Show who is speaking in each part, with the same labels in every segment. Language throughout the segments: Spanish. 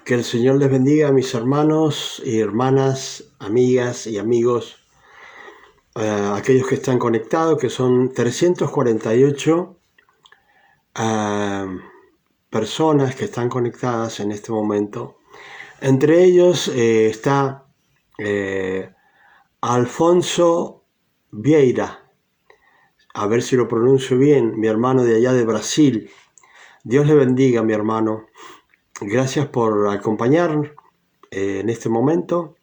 Speaker 1: Que el Señor les bendiga a mis hermanos y hermanas, amigas y amigos, aquellos que están conectados, que son 348 personas que están conectadas en este momento. Entre ellos está Alfonso Vieira, a ver si lo pronuncio bien, mi hermano de allá de Brasil. Dios le bendiga, mi hermano. Gracias por acompañar en este momento.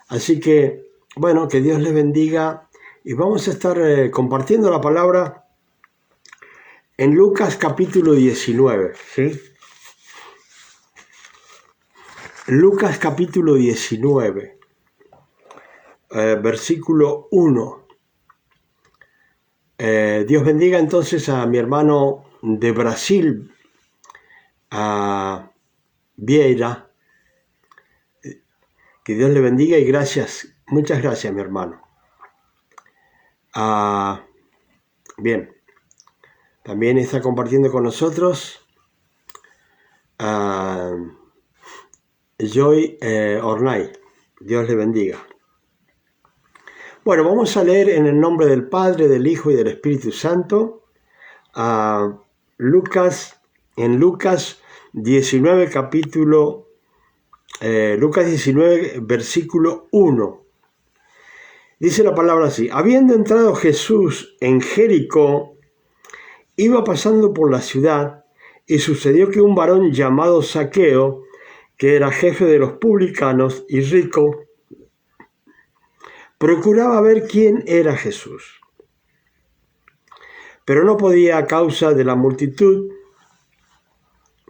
Speaker 1: Así que, bueno, que Dios les bendiga. Y vamos a estar compartiendo la palabra en Lucas capítulo 19. ¿Sí? Lucas capítulo 19, versículo 1. Dios bendiga entonces a mi hermano de Brasil, a Vieira. Que Dios le bendiga y gracias, muchas gracias, mi hermano. Bien, también está compartiendo con nosotros Joy Ornay. Dios le bendiga. Bueno, vamos a leer en el nombre del Padre, del Hijo y del Espíritu Santo Lucas 19, Lucas 19, versículo 1. Dice la palabra así: habiendo entrado Jesús en Jericó, iba pasando por la ciudad, y sucedió que un varón llamado Zaqueo, que era jefe de los publicanos y rico, procuraba ver quién era Jesús, pero no podía a causa de la multitud,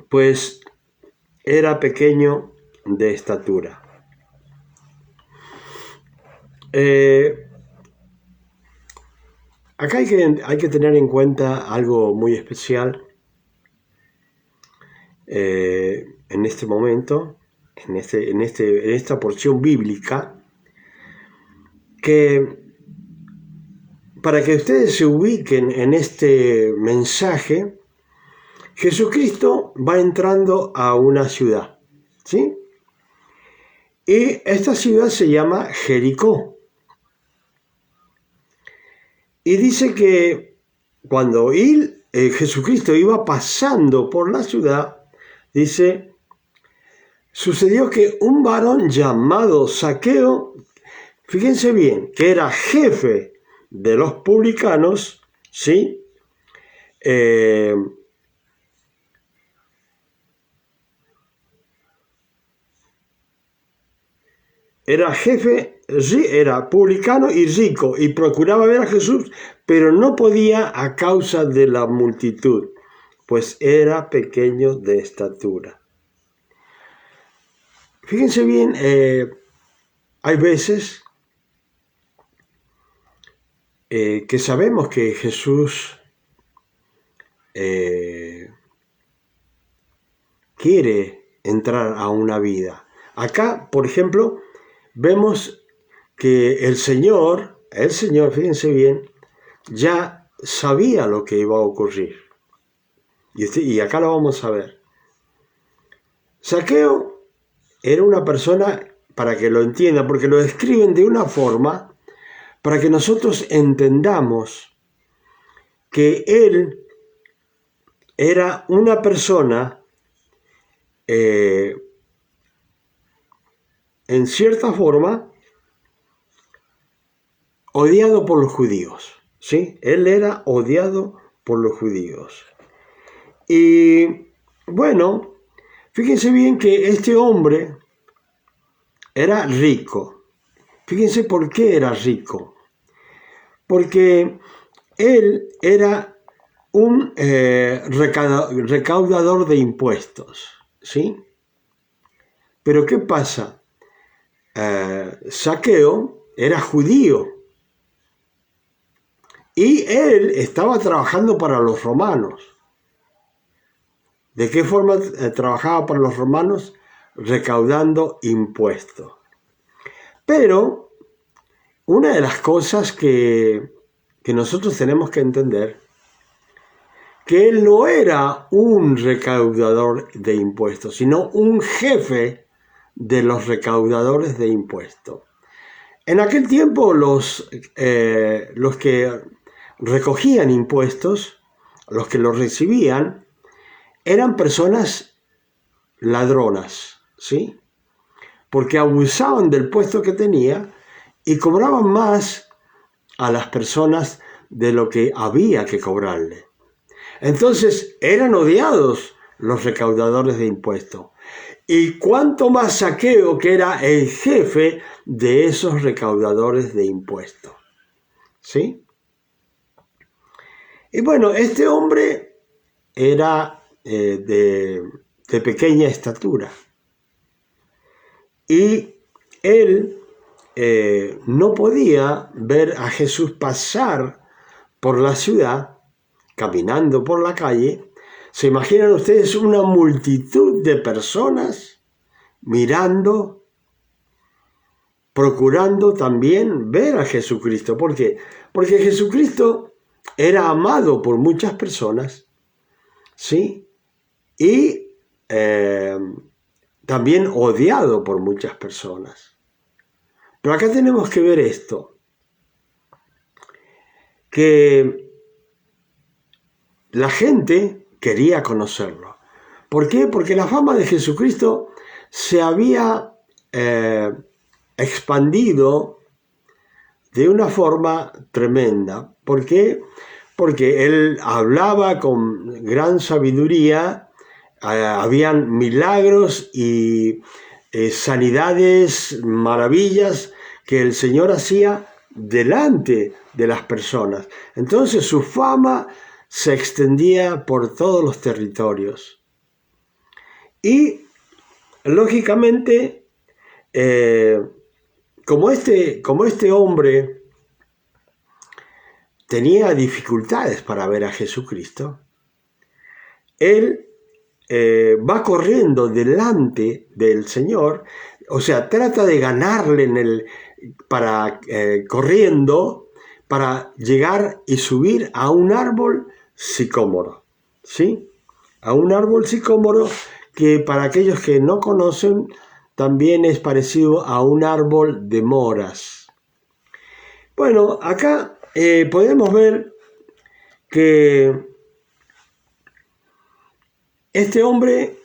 Speaker 1: pues era pequeño de estatura. Acá hay que tener en cuenta algo muy especial en este momento, en esta porción bíblica, que para que ustedes se ubiquen en este mensaje, Jesucristo va entrando a una ciudad, ¿sí? Y esta ciudad se llama Jericó. Y dice que cuando Jesucristo iba pasando por la ciudad, dice, sucedió que un varón llamado Zaqueo, fíjense bien, que era jefe de los publicanos, ¿sí? Era publicano y rico, y procuraba ver a Jesús, pero no podía a causa de la multitud, pues era pequeño de estatura. Fíjense bien, hay veces que sabemos que Jesús quiere entrar a una vida. Acá, por ejemplo, vemos que el Señor, fíjense bien, ya sabía lo que iba a ocurrir. Y acá lo vamos a ver. Zaqueo era una persona, para que lo entiendan, porque lo describen de una forma para que nosotros entendamos que él era una persona en cierta forma odiado por los judíos, ¿sí? Él era odiado por los judíos. Y bueno, fíjense bien que este hombre era rico. Fíjense por qué era rico. Porque él era un recaudador de impuestos, ¿sí? Pero ¿qué pasa? Zaqueo era judío y él estaba trabajando para los romanos. ¿De qué forma trabajaba para los romanos? Recaudando impuestos. Pero una de las cosas que nosotros tenemos que entender, que él no era un recaudador de impuestos, sino un jefe de los recaudadores de impuestos. En aquel tiempo los que recogían impuestos, los que los recibían, eran personas ladronas, ¿sí? Porque abusaban del puesto que tenía y cobraban más a las personas de lo que había que cobrarle. Entonces eran odiados los recaudadores de impuestos. Y cuánto más Zaqueo, que era el jefe de esos recaudadores de impuestos. ¿Sí? Y bueno, este hombre era de pequeña estatura. Y él no podía ver a Jesús pasar por la ciudad, caminando por la calle. ¿Se imaginan ustedes una multitud de personas mirando, procurando también ver a Jesucristo? ¿Por qué? Porque Jesucristo era amado por muchas personas, ¿sí? Y también odiado por muchas personas. Pero acá tenemos que ver esto, que la gente quería conocerlo. ¿Por qué? Porque la fama de Jesucristo se había expandido de una forma tremenda. ¿Por qué? Porque él hablaba con gran sabiduría, habían milagros y sanidades, maravillas que el Señor hacía delante de las personas. Entonces su fama se extendía por todos los territorios. Y, lógicamente, como este hombre tenía dificultades para ver a Jesucristo, él va corriendo delante del Señor, o sea, trata de ganarle corriendo para llegar y subir a un árbol sicómoro, ¿sí? A un árbol sicómoro que para aquellos que no conocen también es parecido a un árbol de moras. Bueno, acá podemos ver que este hombre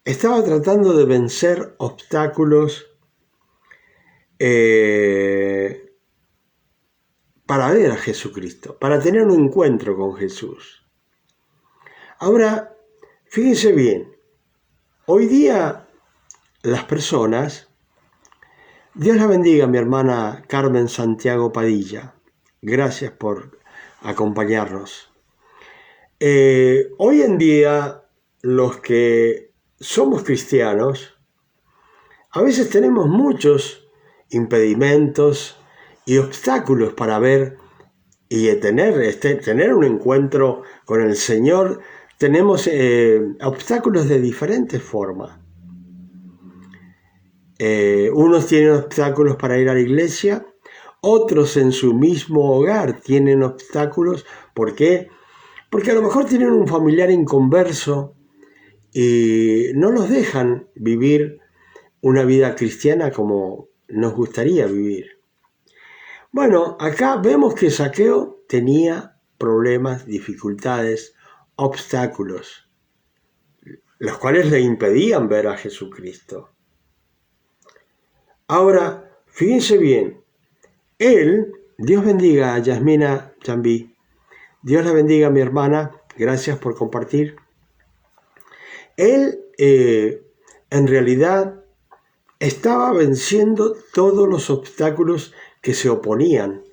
Speaker 1: estaba tratando de vencer obstáculos para ver a Jesucristo, para tener un encuentro con Jesús. Ahora, fíjense bien, hoy día las personas, Dios la bendiga, mi hermana Carmen Santiago Padilla, gracias por acompañarnos. Hoy en día, los que somos cristianos, a veces tenemos muchos impedimentos y obstáculos para ver y tener un encuentro con el Señor. Tenemos obstáculos de diferentes formas. Unos tienen obstáculos para ir a la iglesia, otros en su mismo hogar tienen obstáculos. ¿Por qué? Porque a lo mejor tienen un familiar inconverso y no los dejan vivir una vida cristiana como nos gustaría vivir. Bueno, acá vemos que Zaqueo tenía problemas, dificultades, obstáculos, los cuales le impedían ver a Jesucristo. Ahora, fíjense bien, él, Dios bendiga a Yasmina Chambí, Dios la bendiga a mi hermana, gracias por compartir. Él, en realidad, estaba venciendo todos los obstáculos que se oponían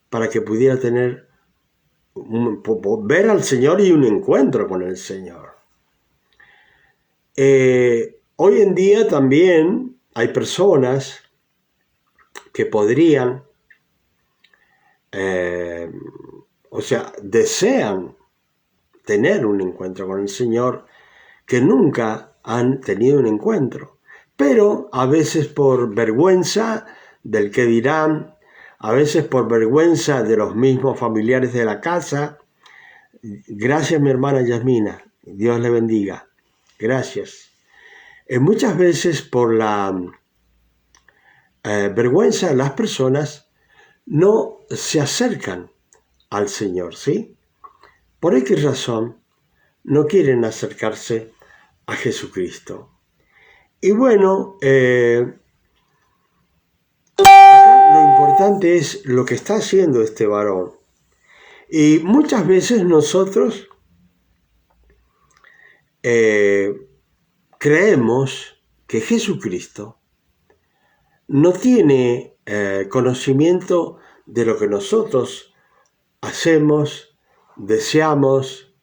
Speaker 1: para que pudiera ver al Señor y un encuentro con el Señor. Hoy en día también hay personas que podrían, desean tener un encuentro con el Señor, que nunca han tenido un encuentro, pero a veces por vergüenza del que dirán, a veces por vergüenza de los mismos familiares de la casa, Gracias, mi hermana Yasmina. Dios le bendiga. Gracias. Muchas veces por la vergüenza, las personas no se acercan al Señor, ¿sí? Por X razón no quieren acercarse a Jesucristo. Y bueno, acá lo importante es lo que está haciendo este varón. Y muchas veces nosotros creemos que Jesucristo no tiene conocimiento de lo que nosotros hacemos, deseamos,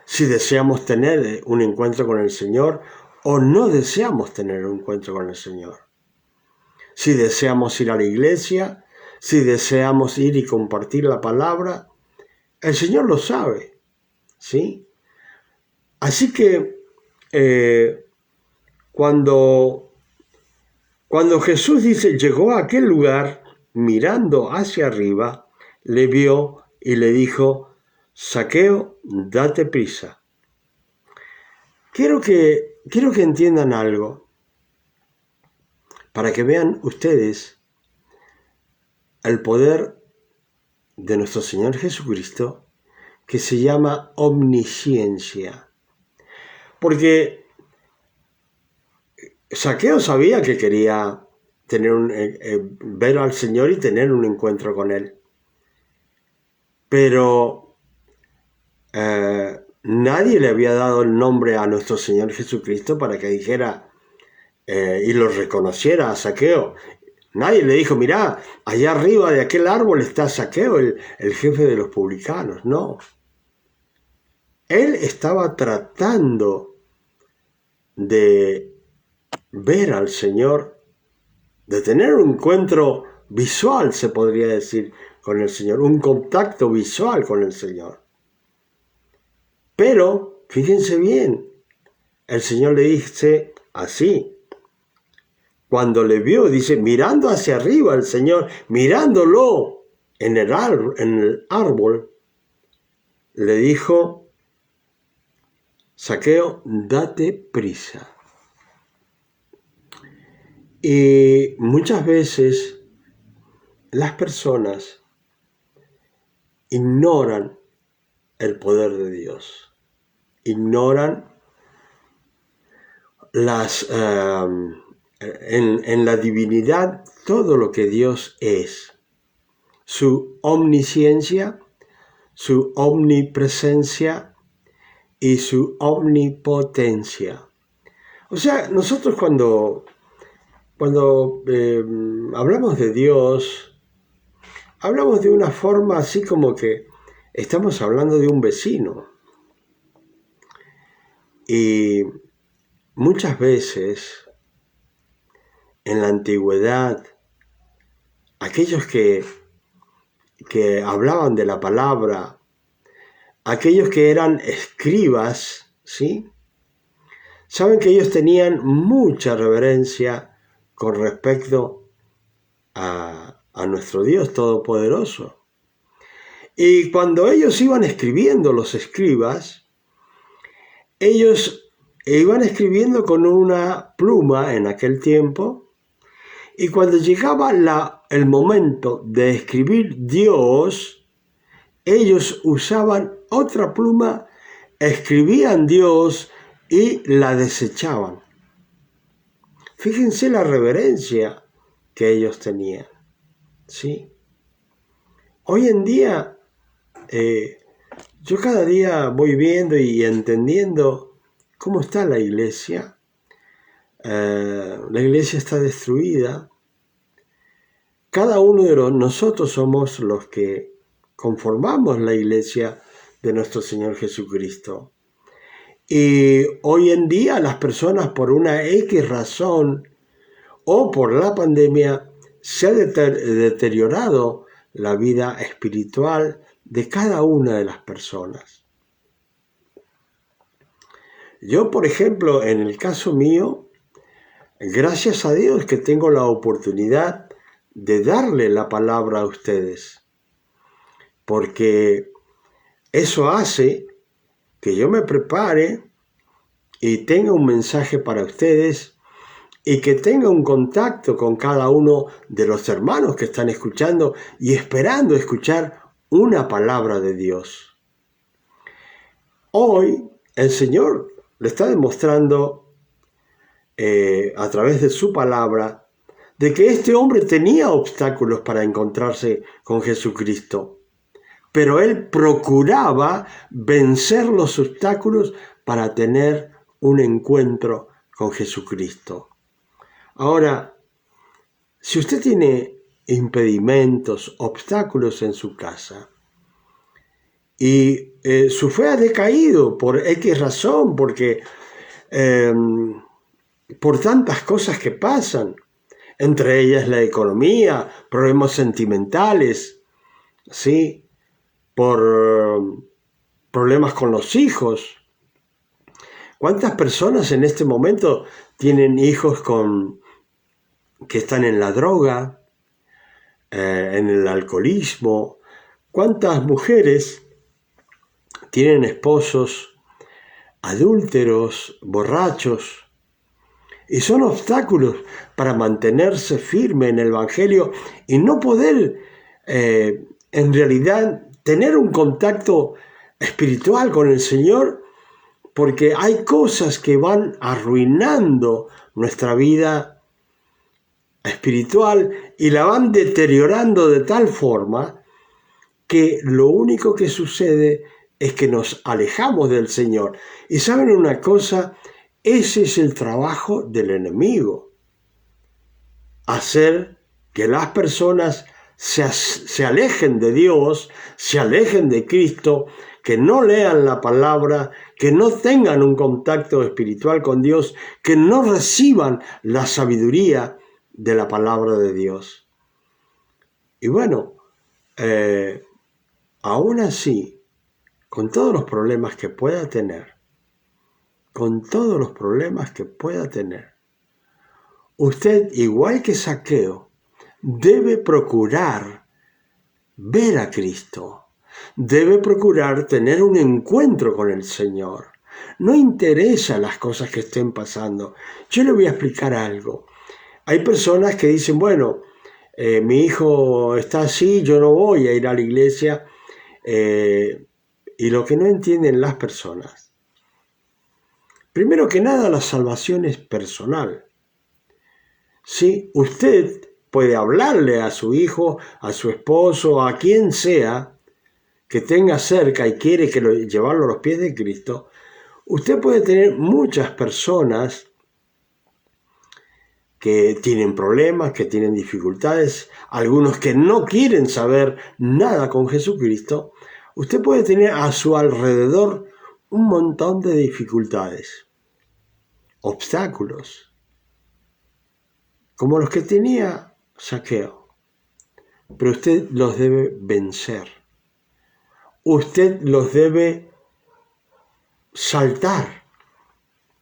Speaker 1: si deseamos tener un encuentro con el Señor o no deseamos tener un encuentro con el Señor. Si deseamos ir a la iglesia, si deseamos ir y compartir la palabra, el Señor lo sabe, ¿sí? Así que cuando Jesús dice, llegó a aquel lugar, mirando hacia arriba, le vio y le dijo, Zaqueo, date prisa. Quiero que entiendan algo, para que vean ustedes el poder de nuestro Señor Jesucristo, que se llama omnisciencia. Porque Zaqueo sabía que quería tener ver al Señor y tener un encuentro con Él. Pero nadie le había dado el nombre a nuestro Señor Jesucristo para que dijera y lo reconociera a Zaqueo. Nadie le dijo, mirá, allá arriba de aquel árbol está Zaqueo, el jefe de los publicanos. No. Él estaba tratando de ver al Señor, de tener un encuentro visual, se podría decir, con el Señor, un contacto visual con el Señor. Pero, fíjense bien, el Señor le dice así, cuando le vio, dice, mirando hacia arriba el Señor, mirándolo en el árbol, le dijo, Zaqueo, date prisa. Y muchas veces las personas ignoran el poder de Dios, ignoran en la divinidad todo lo que Dios es, su omnisciencia, su omnipresencia y su omnipotencia. O sea, nosotros cuando hablamos de Dios, hablamos de una forma así como que estamos hablando de un vecino. Y muchas veces en la antigüedad, aquellos que hablaban de la palabra, aquellos que eran escribas, ¿sí? Saben que ellos tenían mucha reverencia con respecto a nuestro Dios Todopoderoso. Y cuando ellos iban escribiendo, los escribas, ellos iban escribiendo con una pluma en aquel tiempo, y cuando llegaba el momento de escribir Dios, ellos usaban otra pluma, escribían Dios y la desechaban. Fíjense la reverencia que ellos tenían, ¿sí? Hoy en día, yo cada día voy viendo y entendiendo cómo está la iglesia. La iglesia está destruida. Cada uno de nosotros somos los que conformamos la iglesia de nuestro Señor Jesucristo. Y hoy en día las personas por una X razón o por la pandemia se ha deteriorado la vida espiritual de cada una de las personas. Yo, por ejemplo, en el caso mío, gracias a Dios que tengo la oportunidad de darle la palabra a ustedes, porque Eso hace que yo me prepare y tenga un mensaje para ustedes y que tenga un contacto con cada uno de los hermanos que están escuchando y esperando escuchar una palabra de Dios. Hoy el Señor le está demostrando a través de su palabra de que este hombre tenía obstáculos para encontrarse con Jesucristo, pero él procuraba vencer los obstáculos para tener un encuentro con Jesucristo. Ahora, si usted tiene impedimentos, obstáculos en su casa, y su fe ha decaído por X razón, porque por tantas cosas que pasan, entre ellas la economía, problemas sentimentales, ¿sí? Por problemas con los hijos. ¿Cuántas personas en este momento tienen hijos que están en la droga, en el alcoholismo? ¿Cuántas mujeres tienen esposos adúlteros, borrachos? Y son obstáculos para mantenerse firme en el Evangelio y no poder en realidad tener un contacto espiritual con el Señor, porque hay cosas que van arruinando nuestra vida espiritual y la van deteriorando de tal forma que lo único que sucede es que nos alejamos del Señor. Y ¿saben una cosa? Ese es el trabajo del enemigo. Hacer que las personas se alejen de Dios, se alejen de Cristo, que no lean la palabra, que no tengan un contacto espiritual con Dios, que no reciban la sabiduría de la palabra de Dios. Y bueno, aún así, con todos los problemas que pueda tener, usted, igual que Zaqueo, debe procurar ver a Cristo. Debe procurar tener un encuentro con el Señor. No interesa las cosas que estén pasando. Yo le voy a explicar algo. Hay personas que dicen, bueno, mi hijo está así, yo no voy a ir a la iglesia. Y lo que no entienden las personas, primero que nada, la salvación es personal. Sí, usted puede hablarle a su hijo, a su esposo, a quien sea que tenga cerca y quiere llevarlo a los pies de Cristo. Usted puede tener muchas personas que tienen problemas, que tienen dificultades, algunos que no quieren saber nada con Jesucristo. Usted puede tener a su alrededor un montón de dificultades, obstáculos, como los que tenía Zaqueo, pero usted los debe vencer. Usted los debe saltar,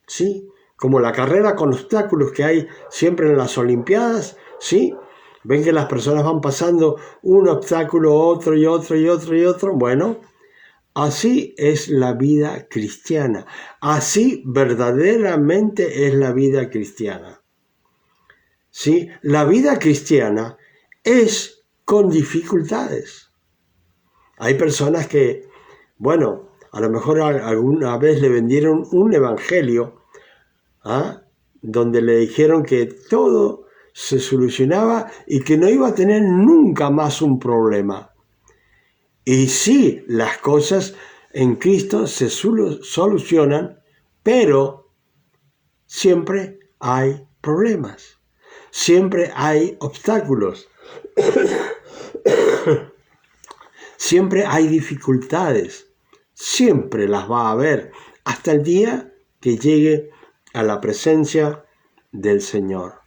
Speaker 1: ¿sí? Como la carrera con obstáculos que hay siempre en las Olimpiadas, ¿sí? Ven que las personas van pasando un obstáculo, otro y otro y otro y otro. Bueno, así es la vida cristiana. Así verdaderamente es la vida cristiana. ¿Sí? La vida cristiana es con dificultades. Hay personas que, bueno, a lo mejor alguna vez le vendieron un evangelio, donde le dijeron que todo se solucionaba y que no iba a tener nunca más un problema. Y sí, las cosas en Cristo se solucionan, pero siempre hay problemas, siempre hay obstáculos, siempre hay dificultades, siempre las va a haber, hasta el día que llegue a la presencia del Señor.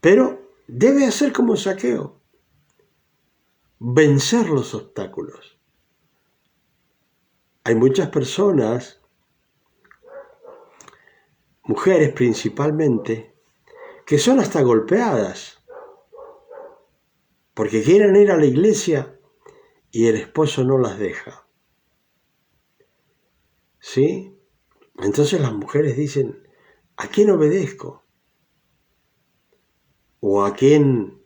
Speaker 1: Pero debe hacer como Zaqueo, vencer los obstáculos. Hay muchas personas, mujeres principalmente, que son hasta golpeadas porque quieren ir a la iglesia y el esposo no las deja. ¿sí? Entonces las mujeres dicen, ¿a quién obedezco? ¿O a quién,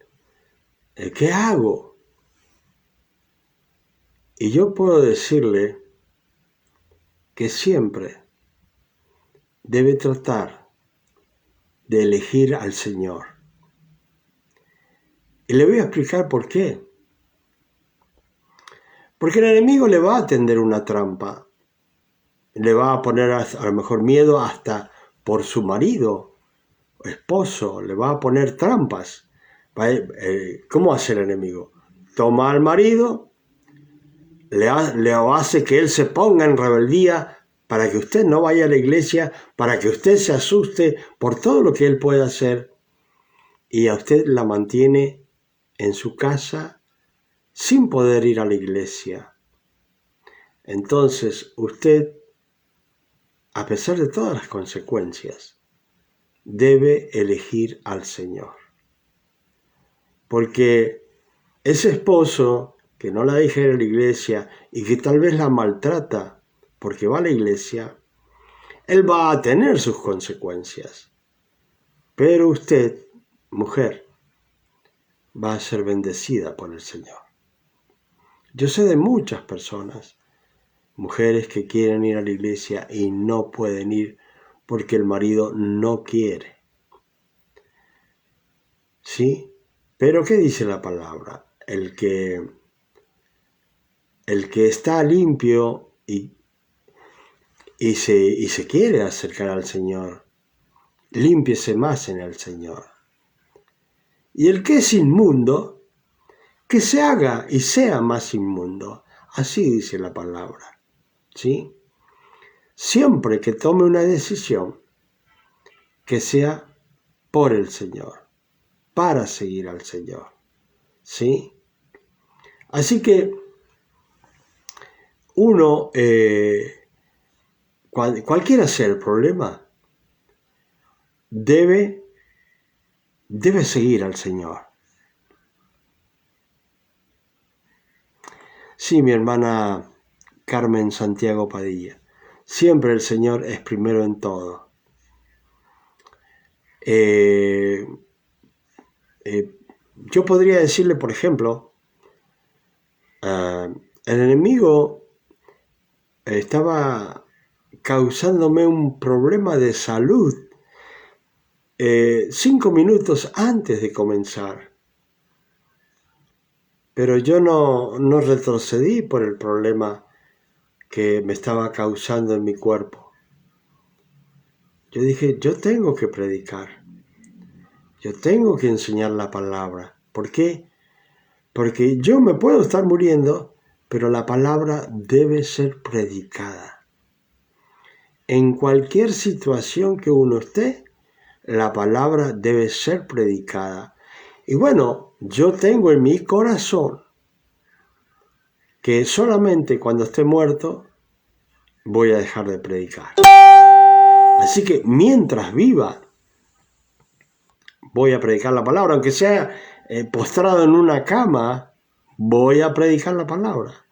Speaker 1: qué hago? Y yo puedo decirle que siempre debe tratar de elegir al Señor. Y le voy a explicar por qué. Porque el enemigo le va a tender una trampa. Le va a poner a lo mejor miedo hasta por su marido o esposo. Le va a poner trampas. ¿Cómo hace el enemigo? Toma al marido, le hace que él se ponga en rebeldía para que usted no vaya a la iglesia, para que usted se asuste por todo lo que él puede hacer. Y a usted la mantiene en su casa sin poder ir a la iglesia. Entonces usted, a pesar de todas las consecuencias, debe elegir al Señor. Porque ese esposo que no la deja ir a la iglesia y que tal vez la maltrata porque va a la iglesia, él va a tener sus consecuencias. Pero usted, mujer, va a ser bendecida por el Señor. Yo sé de muchas personas, mujeres que quieren ir a la iglesia y no pueden ir porque el marido no quiere. ¿Sí? Pero ¿qué dice la palabra? El que está limpio y se quiere acercar al Señor, límpiese más en el Señor. Y el que es inmundo, que se haga y sea más inmundo. Así dice la palabra. ¿Sí? Siempre que tome una decisión, que sea por el Señor, para seguir al Señor. ¿Sí? Así que uno, cualquiera sea el problema, debe seguir al Señor. Sí, mi hermana Carmen Santiago Padilla, siempre el Señor es primero en todo. Yo podría decirle, por ejemplo, el enemigo estaba causándome un problema de salud 5 minutos antes de comenzar. Pero yo no retrocedí por el problema que me estaba causando en mi cuerpo. Yo dije, yo tengo que predicar. Yo tengo que enseñar la palabra. ¿Por qué? Porque yo me puedo estar muriendo, pero la palabra debe ser predicada. En cualquier situación que uno esté, la palabra debe ser predicada. Y bueno, yo tengo en mi corazón que solamente cuando esté muerto voy a dejar de predicar. Así que mientras viva, voy a predicar la palabra, aunque sea postrado en una cama, voy a predicar la palabra.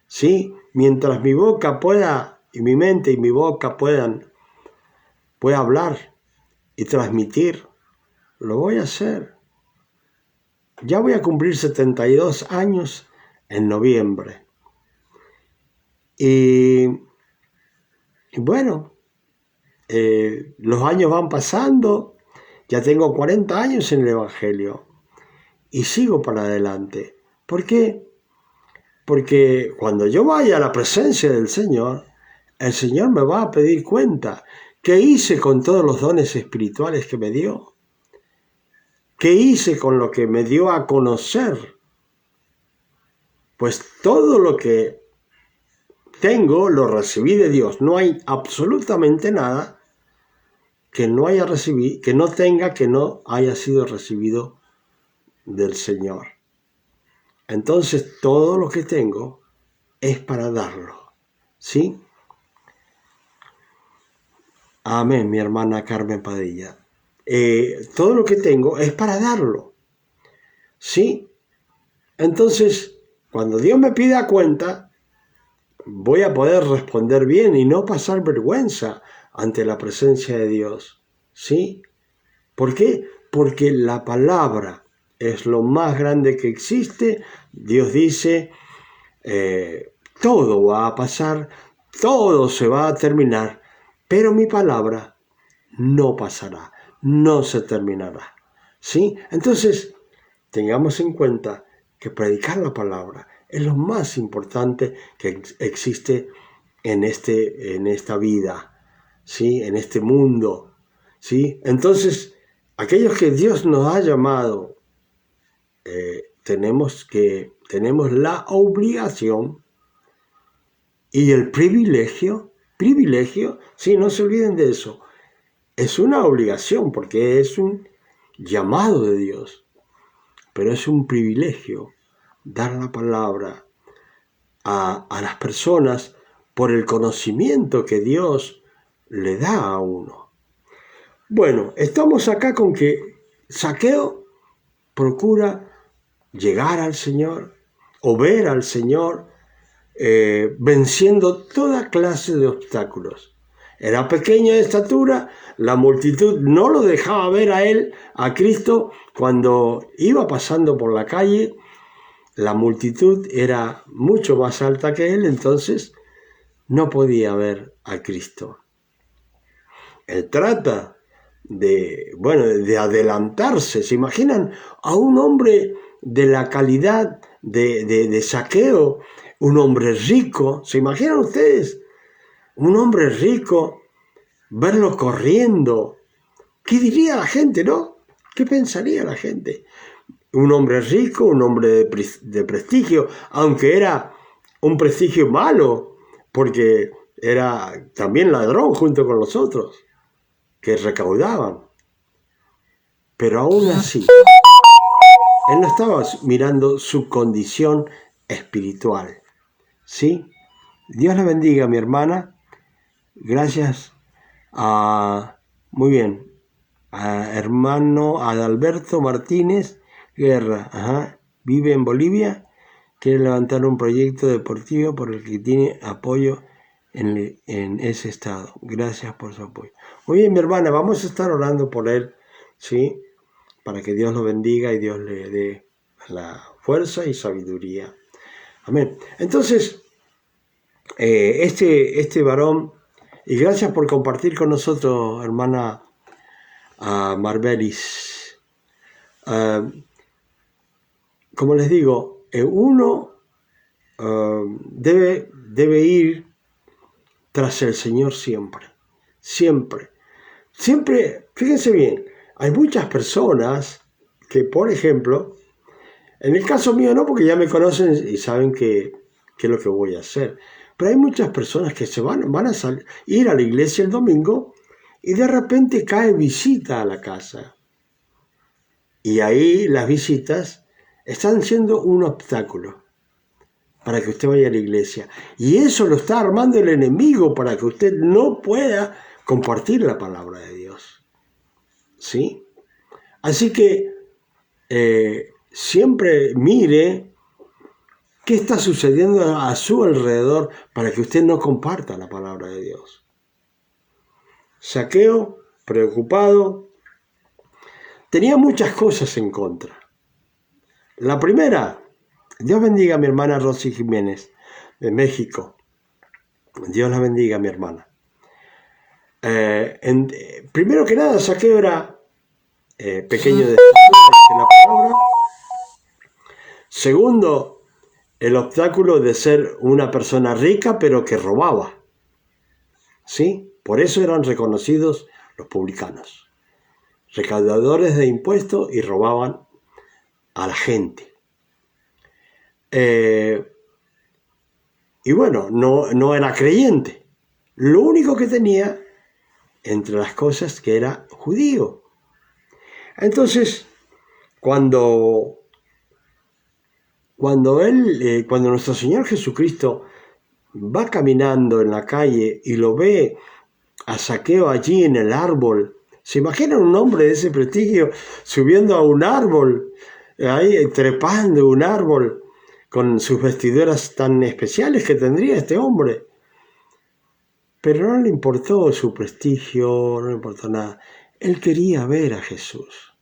Speaker 1: ¿Sí? Mientras mi boca pueda, y mi mente y mi boca pueda hablar y transmitir, lo voy a hacer. Ya voy a cumplir 72 años en noviembre. Y bueno, los años van pasando, ya tengo 40 años en el Evangelio y sigo para adelante. ¿Por qué? Porque cuando yo vaya a la presencia del Señor, el Señor me va a pedir cuenta. ¿Qué hice con todos los dones espirituales que me dio? ¿Qué hice con lo que me dio a conocer? Pues todo lo que tengo lo recibí de Dios. No hay absolutamente nada que no haya recibido, que no haya sido recibido del Señor. Entonces todo lo que tengo es para darlo. ¿Sí? Amén, mi hermana Carmen Padilla. Todo lo que tengo es para darlo. ¿Sí? Entonces, cuando Dios me pida cuenta, voy a poder responder bien y no pasar vergüenza ante la presencia de Dios. ¿Sí? ¿Por qué? Porque la palabra es lo más grande que existe. Dios dice, todo va a pasar, todo se va a terminar, pero mi palabra no pasará, no se terminará. ¿Sí? Entonces, tengamos en cuenta que predicar la palabra es lo más importante que existe en esta vida, ¿sí? En este mundo, ¿sí? Entonces, aquellos que Dios nos ha llamado, tenemos la obligación y el privilegio, sí, no se olviden de eso, es una obligación porque es un llamado de Dios, pero es un privilegio dar la palabra a las personas por el conocimiento que Dios le da a uno. Bueno, estamos acá con que Zaqueo procura llegar al Señor o ver al Señor venciendo toda clase de obstáculos. Era pequeño de estatura, la multitud no lo dejaba ver a él, a Cristo, cuando iba pasando por la calle. La multitud era mucho más alta que él, entonces no podía ver a Cristo. Él trata de adelantarse. ¿Se imaginan a un hombre de la calidad de Zaqueo, un hombre rico? ¿Se imaginan ustedes? Un hombre rico, verlo corriendo. ¿Qué diría la gente, no? ¿Qué pensaría la gente? Un hombre rico, un hombre de prestigio, aunque era un prestigio malo, porque era también ladrón junto con los otros, que recaudaban. Pero aún así, él no estaba mirando su condición espiritual. ¿Sí? Dios le bendiga, mi hermana. Gracias muy bien, a hermano Adalberto Martínez Guerra. Vive en Bolivia, quiere levantar un proyecto deportivo por el que tiene apoyo en ese estado. Gracias por su apoyo. Muy bien, mi hermana, vamos a estar orando por él, ¿sí? Para que Dios lo bendiga y Dios le dé la fuerza y sabiduría. Amén. Entonces, este varón, y gracias por compartir con nosotros, hermana Marbelis. Como les digo, uno debe ir tras el Señor siempre. Siempre. Siempre, fíjense bien, hay muchas personas que, por ejemplo, en el caso mío no, porque ya me conocen y saben qué es lo que voy a hacer. Pero hay muchas personas que van a ir a la iglesia el domingo y de repente cae visita a la casa. Y ahí las visitas están siendo un obstáculo para que usted vaya a la iglesia. Y eso lo está armando el enemigo para que usted no pueda compartir la palabra de Dios. ¿Sí? Así que siempre mire qué está sucediendo a su alrededor para que usted no comparta la palabra de Dios. Zaqueo, preocupado, tenía muchas cosas en contra. La primera, Dios bendiga a mi hermana Rosy Jiménez, de México. Dios la bendiga, mi hermana. Primero que nada, Zaqueo era pequeño de estatura, dice la palabra. Segundo, el obstáculo de ser una persona rica, pero que robaba. ¿Sí? Por eso eran reconocidos los publicanos. Recaudadores de impuestos y robaban a la gente. Y bueno, no era creyente. Lo único que tenía, entre las cosas, que era judío. Entonces, cuando nuestro Señor Jesucristo va caminando en la calle y lo ve a Zaqueo allí en el árbol, ¿se imaginan un hombre de ese prestigio subiendo a un árbol, ahí trepando un árbol, con sus vestiduras tan especiales que tendría este hombre. Pero no le importó su prestigio, no le importó nada. Él quería ver a Jesús.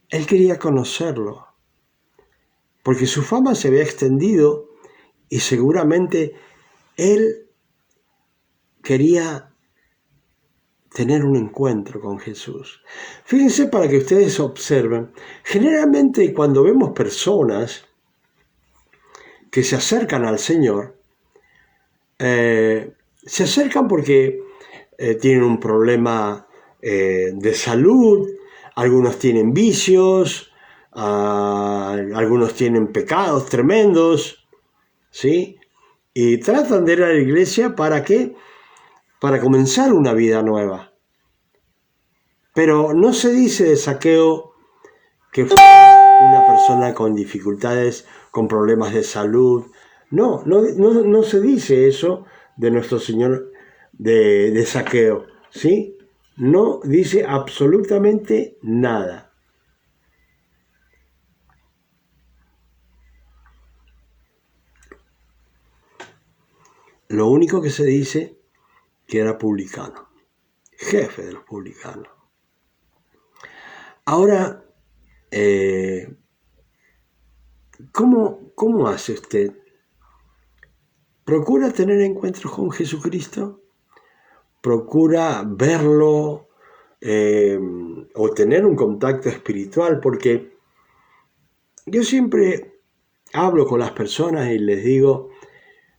Speaker 1: Él quería conocerlo. Porque su fama se había extendido y seguramente él quería tener un encuentro con Jesús. Fíjense para que ustedes observen. Generalmente cuando vemos personas que se acercan al Señor, se acercan porque tienen un problema de salud, algunos tienen vicios, algunos tienen pecados tremendos, ¿sí? Y tratan de ir a la iglesia ¿para qué? Para comenzar una vida nueva. Pero no se dice de Zaqueo que fue una persona con dificultades, con problemas de salud. No se dice eso de nuestro Señor de Zaqueo, ¿sí? No dice absolutamente nada. Lo único que se dice que era publicano, jefe de los publicanos. Ahora, ¿cómo hace usted? ¿Procura tener encuentros con Jesucristo? ¿Procura verlo o tener un contacto espiritual? Porque yo siempre hablo con las personas y les digo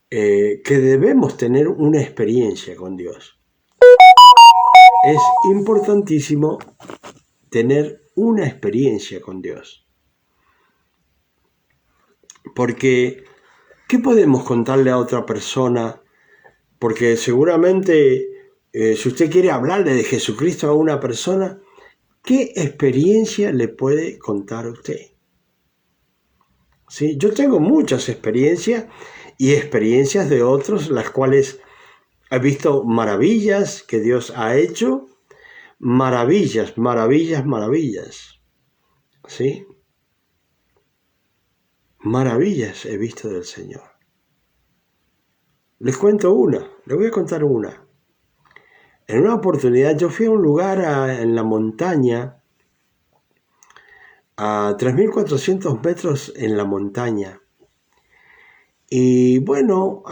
Speaker 1: que debemos tener una experiencia con Dios. Es importantísimo tener una experiencia con Dios. Porque, ¿qué podemos contarle a otra persona? Porque seguramente, si usted quiere hablarle de Jesucristo a una persona, ¿qué experiencia le puede contar a usted? ¿Sí? Yo tengo muchas experiencias y experiencias de otros, las cuales he visto maravillas que Dios ha hecho, maravillas, ¿sí? Maravillas he visto del Señor. Les voy a contar una. En una oportunidad yo fui a un lugar en la montaña, a 3.400 metros en la montaña. Y bueno,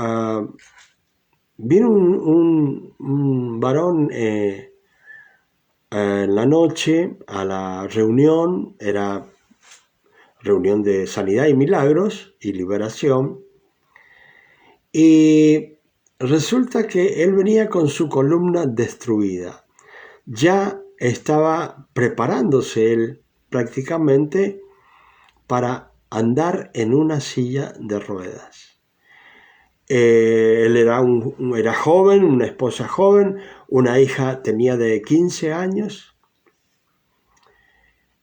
Speaker 1: vino un varón en la noche a la reunión, era reunión de sanidad y milagros y liberación, y resulta que él venía con su columna destruida. Ya estaba preparándose él prácticamente para andar en una silla de ruedas. Él era joven, una esposa joven, una hija tenía de 15 años.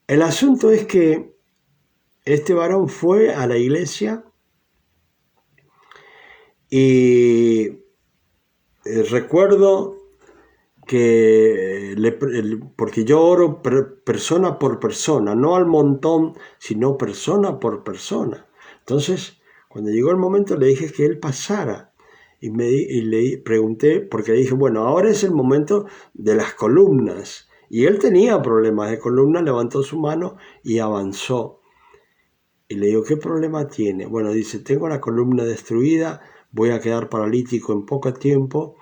Speaker 1: El asunto es que este varón fue a la iglesia y recuerdo que porque yo oro persona por persona, no al montón, sino persona por persona. Entonces, cuando llegó el momento, le dije que él pasara y le pregunté, porque le dije, bueno, ahora es el momento de las columnas. Y él tenía problemas de columna, levantó su mano y avanzó. Y le digo, ¿qué problema tiene? Bueno, dice, tengo la columna destruida, voy a quedar paralítico en poco tiempo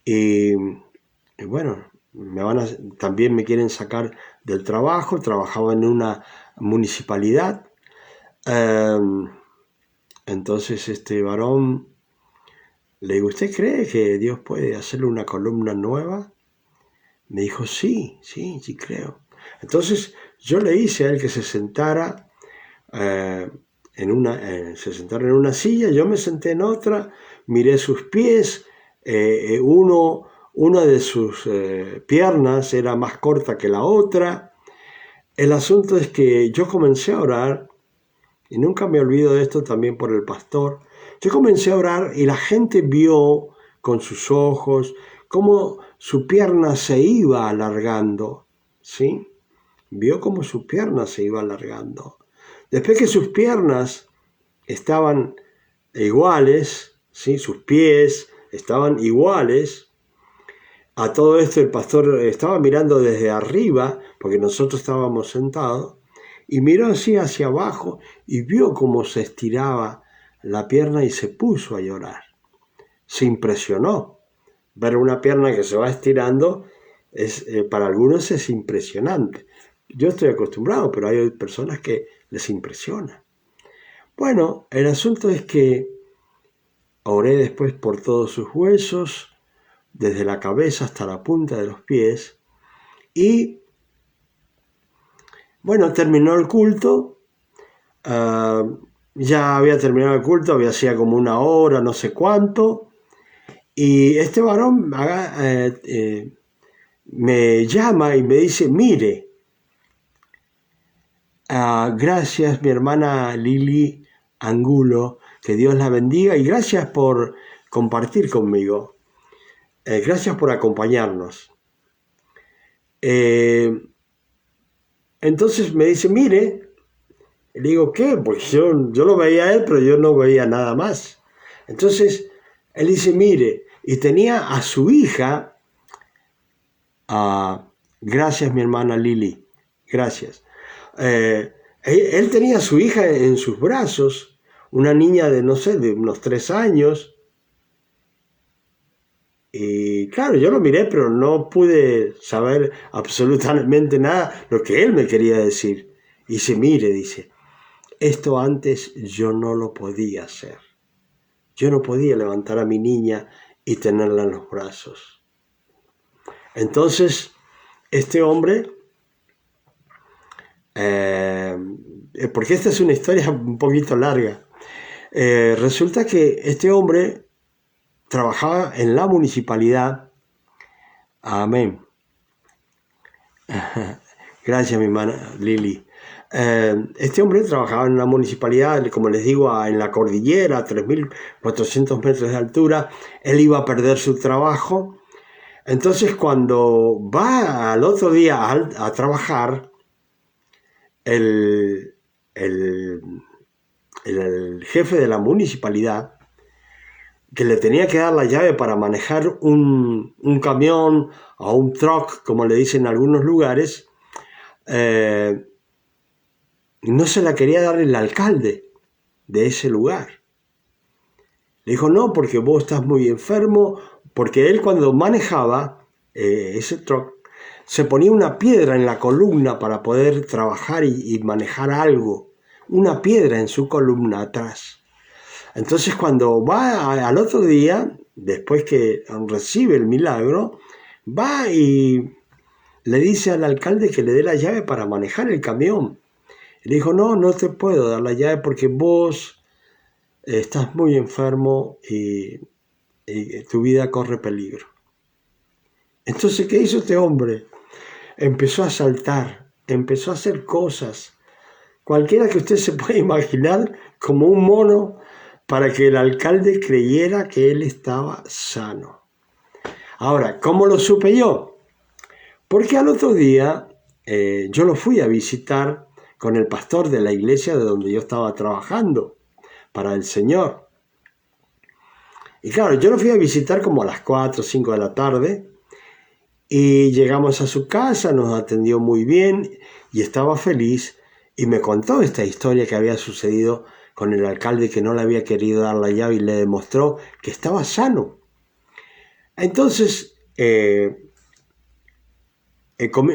Speaker 1: y bueno, también me quieren sacar del trabajo. Trabajaba en una municipalidad. Entonces este varón, le digo, ¿usted cree que Dios puede hacerle una columna nueva? Me dijo, sí creo. Entonces yo le hice a él que se sentara se sentara en una silla, yo me senté en otra, miré sus pies, una de sus piernas era más corta que la otra. El asunto es que yo comencé a orar, y nunca me olvido de esto también por el pastor. Yo comencé a orar y la gente vio con sus ojos cómo su pierna se iba alargando, ¿sí? Vio cómo su pierna se iba alargando. Después que sus piernas estaban iguales, ¿sí? Sus pies estaban iguales. A todo esto el pastor estaba mirando desde arriba, porque nosotros estábamos sentados, y miró así hacia abajo y vio cómo se estiraba la pierna y se puso a llorar. Se impresionó. Ver una pierna que se va estirando para algunos es impresionante. Yo estoy acostumbrado, pero hay personas que les impresiona. Bueno, el asunto es que oré después por todos sus huesos, desde la cabeza hasta la punta de los pies, y bueno, terminó el culto. Ya había terminado el culto, había sido como 1 hora, no sé cuánto, y este varón me llama y me dice: mire, gracias mi hermana Lili Angulo, que Dios la bendiga, y gracias por compartir conmigo, gracias por acompañarnos. Entonces me dice: mire, le digo: ¿qué? Pues yo lo veía a él, pero yo no veía nada más. Entonces él dice: mire, y tenía a su hija, gracias mi hermana Lili, gracias. Él tenía a su hija en sus brazos, una niña de, no sé, de unos 3 años. Y claro, yo lo miré, pero no pude saber absolutamente nada lo que él me quería decir. Y dice: mire, dice, esto antes yo no lo podía hacer. Yo no podía levantar a mi niña y tenerla en los brazos. Entonces, este hombre, porque esta es una historia un poquito larga, resulta que este hombre trabajaba en la municipalidad. Amén. Gracias, mi hermana Lili. Este hombre trabajaba en la municipalidad, como les digo, en la cordillera, a 3.400 metros de altura. Él iba a perder su trabajo. Entonces, cuando va al otro día a trabajar, el jefe de la municipalidad, que le tenía que dar la llave para manejar un camión o un truck, como le dicen en algunos lugares, no se la quería dar el alcalde de ese lugar. Le dijo: no, porque vos estás muy enfermo, porque él cuando manejaba ese truck se ponía una piedra en la columna para poder trabajar y manejar algo, una piedra en su columna atrás. Entonces cuando va al otro día, después que recibe el milagro, va y le dice al alcalde que le dé la llave para manejar el camión. Y le dijo: no, no te puedo dar la llave porque vos estás muy enfermo y tu vida corre peligro. Entonces, ¿qué hizo este hombre? Empezó a saltar, empezó a hacer cosas, cualquiera que usted se pueda imaginar, como un mono, para que el alcalde creyera que él estaba sano. Ahora, ¿cómo lo supe yo? Porque al otro día yo lo fui a visitar con el pastor de la iglesia de donde yo estaba trabajando para el Señor. Y claro, yo lo fui a visitar como a las 4 o 5 de la tarde y llegamos a su casa, nos atendió muy bien y estaba feliz y me contó esta historia que había sucedido con el alcalde, que no le había querido dar la llave y le demostró que estaba sano. Entonces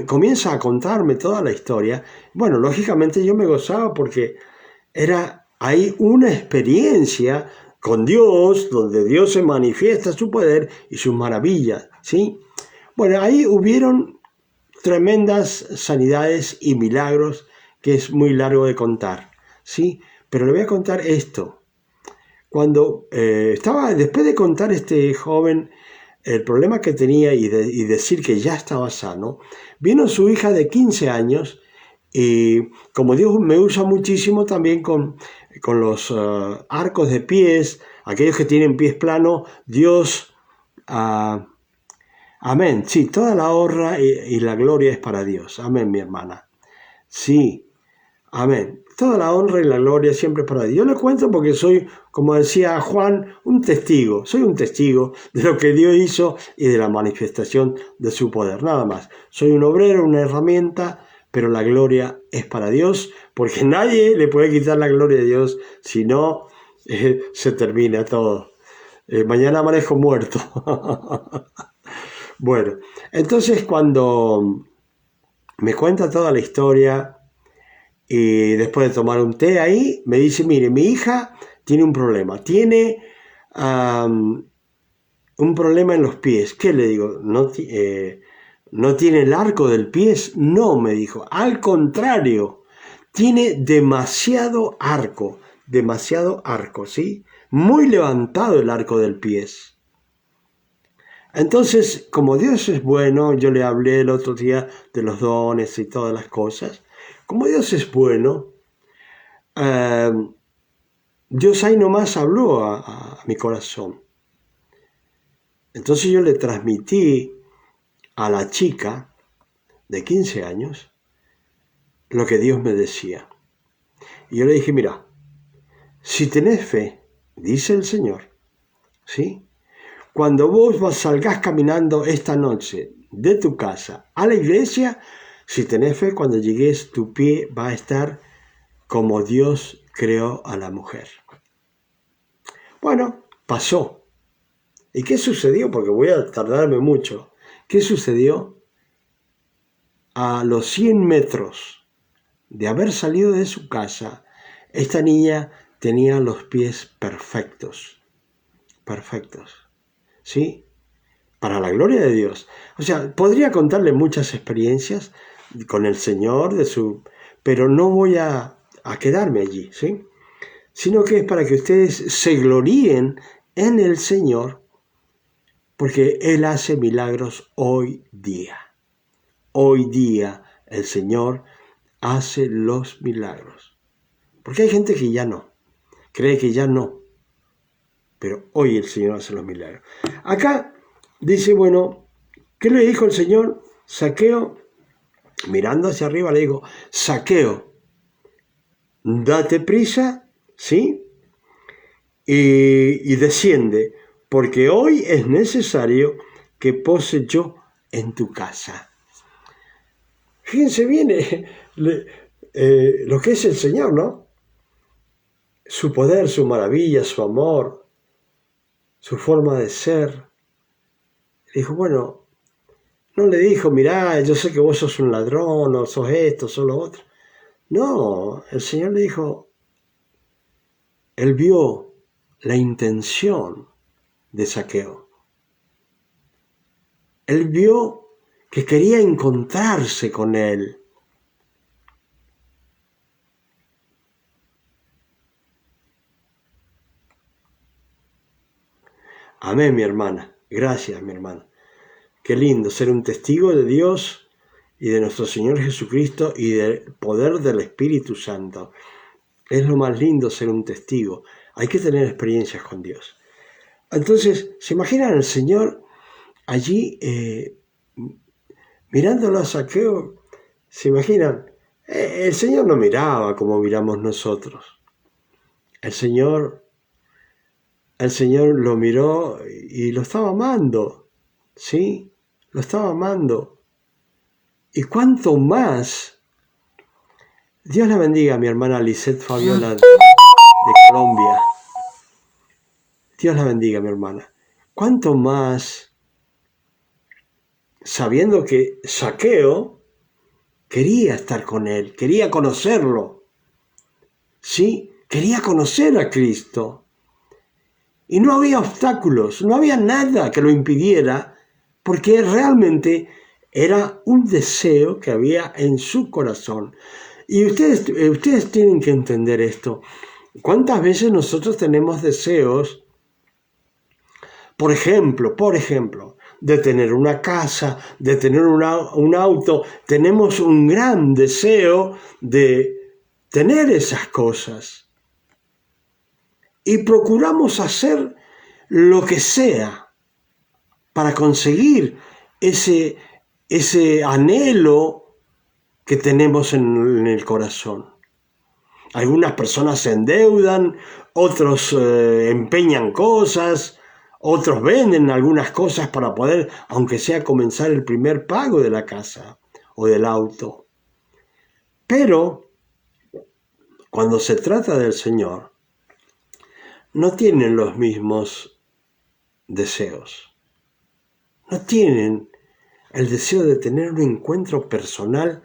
Speaker 1: comienza a contarme toda la historia. Bueno, lógicamente yo me gozaba porque era ahí una experiencia con Dios, donde Dios se manifiesta su poder y sus maravillas, ¿sí? Bueno, ahí hubieron tremendas sanidades y milagros que es muy largo de contar, ¿sí? Pero le voy a contar esto. Cuando después de contar este joven el problema que tenía y decir que ya estaba sano, vino su hija de 15 años y como Dios me usa muchísimo también con los arcos de pies, aquellos que tienen pies planos, Dios, amén, sí, toda la honra y la gloria es para Dios, amén, mi hermana, sí, Amén. Toda la honra y la gloria siempre para Dios. Yo le cuento porque soy, como decía Juan, un testigo. Soy un testigo de lo que Dios hizo y de la manifestación de su poder. Nada más. Soy un obrero, una herramienta, pero la gloria es para Dios, porque nadie le puede quitar la gloria de Dios, si no se termina todo. Mañana amanezco muerto. Bueno, entonces cuando me cuenta toda la historia, y después de tomar un té ahí, me dice, mire, mi hija tiene un problema. Tiene un problema en los pies. ¿Qué le digo? ¿No tiene el arco del pie? No, me dijo. Al contrario, tiene demasiado arco, ¿sí? Muy levantado el arco del pie. Entonces, como Dios es bueno, yo le hablé el otro día de los dones y todas las cosas. Como Dios es bueno, Dios ahí nomás habló a mi corazón. Entonces yo le transmití a la chica de 15 años lo que Dios me decía. Y yo le dije, mira, si tenés fe, dice el Señor, ¿sí? Cuando vos salgás caminando esta noche de tu casa a la iglesia, si tenés fe, cuando llegues tu pie va a estar como Dios creó a la mujer. Bueno, pasó. ¿Y qué sucedió? Porque voy a tardarme mucho. ¿Qué sucedió? A los 100 metros de haber salido de su casa, esta niña tenía los pies perfectos. Perfectos. ¿Sí? Para la gloria de Dios. O sea, podría contarle muchas experiencias con el Señor, pero no voy a quedarme allí, ¿sí? Sino que es para que ustedes se gloríen en el Señor, porque Él hace milagros hoy día. Hoy día el Señor hace los milagros. Porque hay gente que ya no, cree que ya no, pero hoy el Señor hace los milagros. Acá dice, bueno, ¿qué le dijo el Señor? Zaqueo, mirando hacia arriba, le dijo, Zaqueo, date prisa, ¿sí? Y desciende, porque hoy es necesario que pose yo en tu casa. Fíjense bien lo que es el Señor, ¿no? Su poder, su maravilla, su amor, su forma de ser. Dijo, bueno, no le dijo, mirá, yo sé que vos sos un ladrón, o sos esto, sos lo otro. No, el Señor le dijo, Él vio la intención de Zaqueo. Él vio que quería encontrarse con Él. Amén, mi hermana. Gracias, mi hermana. Qué lindo ser un testigo de Dios y de nuestro Señor Jesucristo y del poder del Espíritu Santo. Es lo más lindo ser un testigo. Hay que tener experiencias con Dios. Entonces, ¿se imaginan al Señor allí mirándolo a Zaqueo? ¿Se imaginan? El Señor no miraba como miramos nosotros. El Señor lo miró y lo estaba amando, ¿sí? Lo estaba amando. Y cuánto más, Dios la bendiga a mi hermana Lisette Fabiola de Colombia. Dios la bendiga, mi hermana. Cuánto más, sabiendo que Zaqueo quería estar con él, quería conocerlo, ¿sí? Quería conocer a Cristo. Y no había obstáculos, no había nada que lo impidiera, porque realmente era un deseo que había en su corazón. Y ustedes tienen que entender esto. ¿Cuántas veces nosotros tenemos deseos, por ejemplo, de tener una casa, de tener un auto? Tenemos un gran deseo de tener esas cosas. Y procuramos hacer lo que sea para conseguir ese anhelo que tenemos en el corazón. Algunas personas se endeudan, otros empeñan cosas, otros venden algunas cosas para poder, aunque sea, comenzar el primer pago de la casa o del auto. Pero cuando se trata del Señor, no tienen los mismos deseos. No tienen el deseo de tener un encuentro personal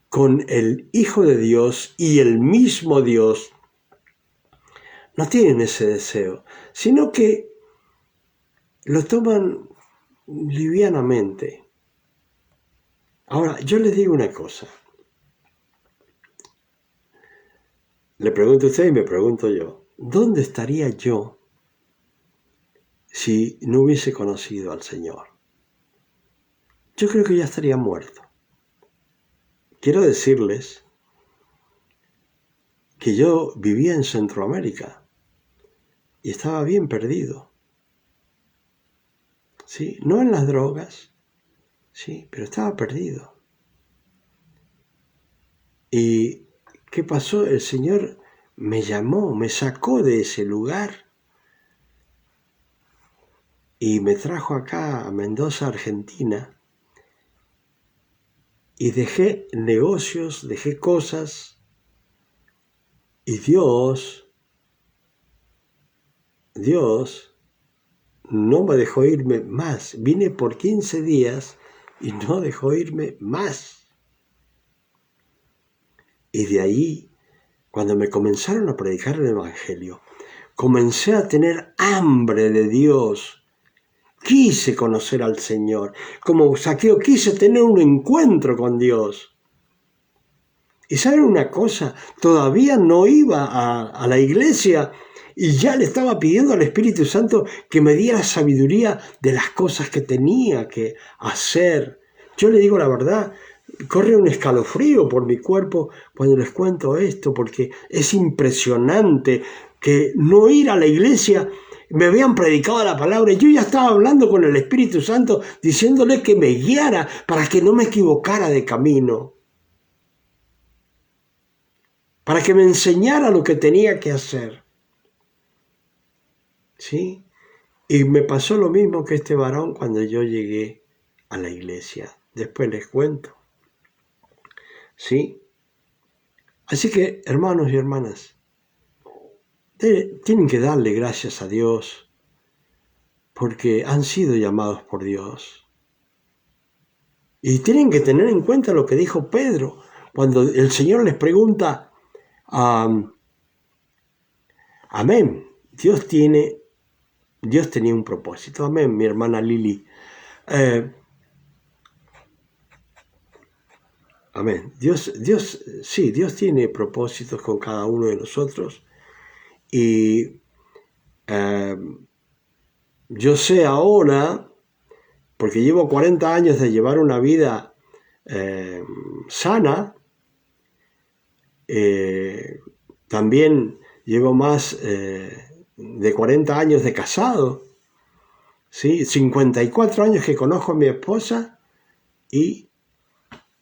Speaker 1: con el Hijo de Dios y el mismo Dios. No tienen ese deseo, sino que lo toman livianamente. Ahora, yo les digo una cosa. Le pregunto a usted y me pregunto yo, ¿dónde estaría yo si no hubiese conocido al Señor? Yo creo que ya estaría muerto. Quiero decirles que yo vivía en Centroamérica y estaba bien perdido. ¿Sí? No en las drogas, sí, pero estaba perdido. ¿Y qué pasó? El Señor me llamó, me sacó de ese lugar y me trajo acá a Mendoza, Argentina. Y dejé negocios, dejé cosas, y Dios no me dejó irme más. Vine por 15 días y no dejó irme más. Y de ahí, cuando me comenzaron a predicar el Evangelio, comencé a tener hambre de Dios. Quise conocer al Señor. Como Zaqueo, quise tener un encuentro con Dios. Y ¿saben una cosa? Todavía no iba a la iglesia y ya le estaba pidiendo al Espíritu Santo que me diera sabiduría de las cosas que tenía que hacer. Yo le digo la verdad, corre un escalofrío por mi cuerpo cuando les cuento esto, porque es impresionante que no ir a la iglesia. Me habían predicado la palabra y yo ya estaba hablando con el Espíritu Santo, diciéndole que me guiara para que no me equivocara de camino, para que me enseñara lo que tenía que hacer. ¿Sí? Y me pasó lo mismo que este varón cuando yo llegué a la iglesia. Después les cuento. ¿Sí? Así que, hermanos y hermanas, tienen que darle gracias a Dios porque han sido llamados por Dios. Y tienen que tener en cuenta lo que dijo Pedro cuando el Señor les pregunta, amén, Dios tenía un propósito. Amén, mi hermana Lili. Amén. Dios tiene propósitos con cada uno de nosotros. Y yo sé ahora, porque llevo 40 años de llevar una vida sana, también llevo más de 40 años de casado, ¿sí? 54 años que conozco a mi esposa y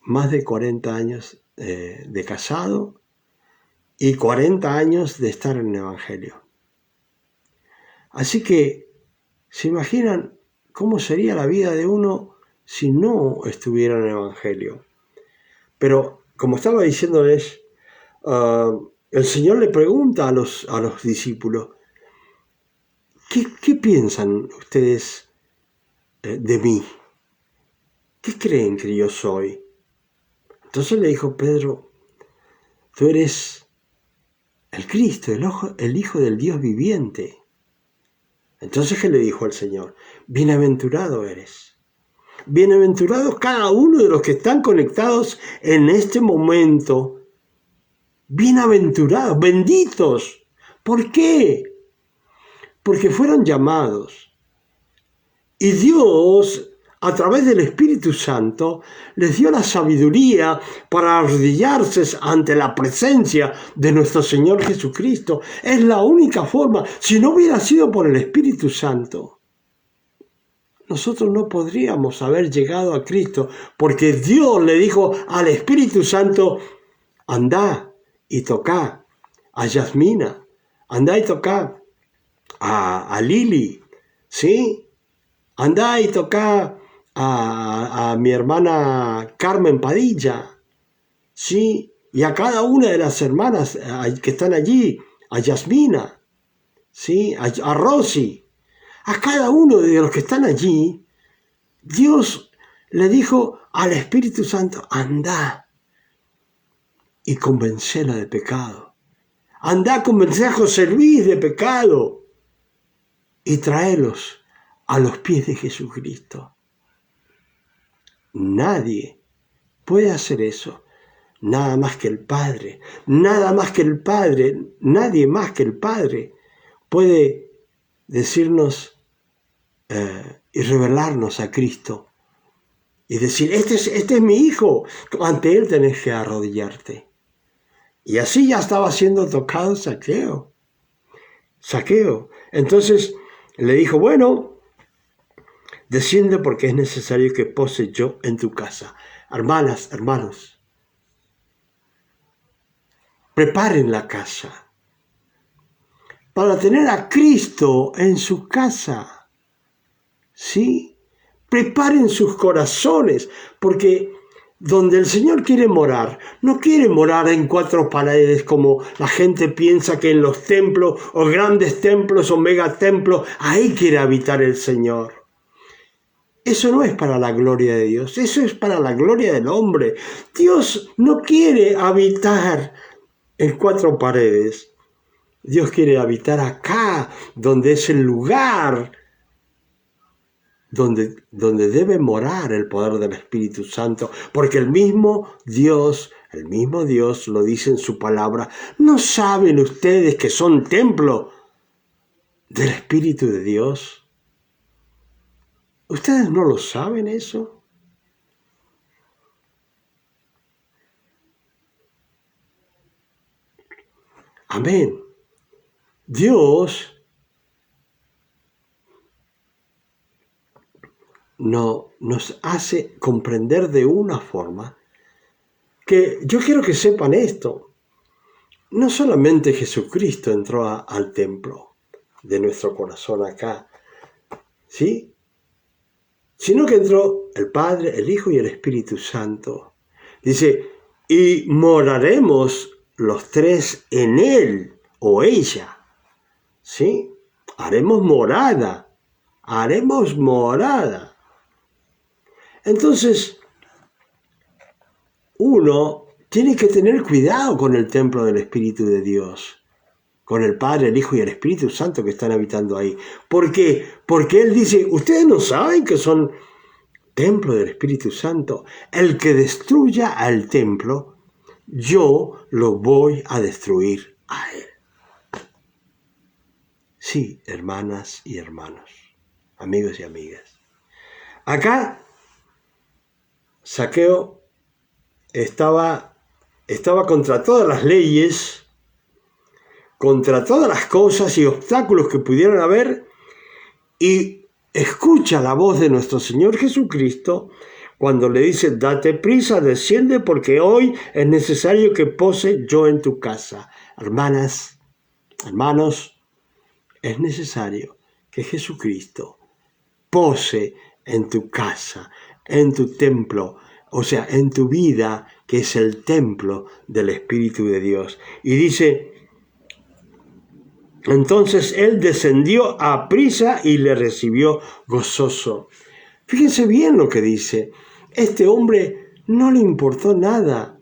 Speaker 1: más de 40 años de casado y 40 años de estar en el Evangelio. Así que, ¿se imaginan cómo sería la vida de uno si no estuviera en el Evangelio? Pero, como estaba diciéndoles, el Señor le pregunta a los discípulos, ¿qué piensan ustedes de mí? ¿Qué creen que yo soy? Entonces le dijo Pedro, tú eres el Cristo, el Hijo del Dios viviente. Entonces, ¿qué le dijo el Señor? Bienaventurado eres. Bienaventurados cada uno de los que están conectados en este momento. Bienaventurados, benditos. ¿Por qué? Porque fueron llamados. Y Dios, a través del Espíritu Santo, les dio la sabiduría para arrodillarse ante la presencia de nuestro Señor Jesucristo. Es la única forma. Si no hubiera sido por el Espíritu Santo, nosotros no podríamos haber llegado a Cristo, porque Dios le dijo al Espíritu Santo, andá y tocá a Yasmina, andá y tocá a Lili, ¿sí? Andá y tocá a mi hermana Carmen Padilla, ¿sí? Y a cada una de las hermanas que están allí, a Yasmina, ¿sí? A Rosy, a cada uno de los que están allí, Dios le dijo al Espíritu Santo, andá y convencela de pecado. Andá a convencer a José Luis de pecado y tráelos a los pies de Jesucristo. Nadie puede hacer eso, nada más que el Padre, nada más que el Padre, nadie más que el Padre puede decirnos y revelarnos a Cristo y decir, este es mi hijo, ante él tenés que arrodillarte. Y así ya estaba siendo tocado Zaqueo. Entonces le dijo, bueno, desciende porque es necesario que pose yo en tu casa. Hermanas, hermanos, preparen la casa para tener a Cristo en su casa. ¿Sí? Preparen sus corazones, porque donde el Señor quiere morar, no quiere morar en cuatro paredes como la gente piensa que en los templos o grandes templos o megatemplos, ahí quiere habitar el Señor. Eso no es para la gloria de Dios, eso es para la gloria del hombre. Dios no quiere habitar en cuatro paredes. Dios quiere habitar acá, donde es el lugar donde debe morar el poder del Espíritu Santo, porque el mismo Dios lo dice en su palabra. ¿No saben ustedes que son templo del Espíritu de Dios? ¿Ustedes no lo saben eso? Amén. Dios nos hace comprender de una forma que yo quiero que sepan esto. No solamente Jesucristo entró al templo de nuestro corazón acá, ¿sí? Sino que entró el Padre, el Hijo y el Espíritu Santo. Dice, y moraremos los tres en él o ella, ¿sí? Haremos morada. Entonces, uno tiene que tener cuidado con el templo del Espíritu de Dios, con el Padre, el Hijo y el Espíritu Santo que están habitando ahí. ¿Por qué? Porque Él dice, ¿ustedes no saben que son templo del Espíritu Santo? El que destruya al templo, yo lo voy a destruir a él. Sí, hermanas y hermanos, amigos y amigas. Acá, Zaqueo estaba contra todas las leyes, contra todas las cosas y obstáculos que pudieran haber, y escucha la voz de nuestro Señor Jesucristo cuando le dice, date prisa, desciende, porque hoy es necesario que pose yo en tu casa. Hermanas, hermanos, es necesario que Jesucristo pose en tu casa, en tu templo, o sea, en tu vida, que es el templo del Espíritu de Dios. Y dice, entonces él descendió a prisa y le recibió gozoso. Fíjense bien lo que dice. Este hombre no le importó nada.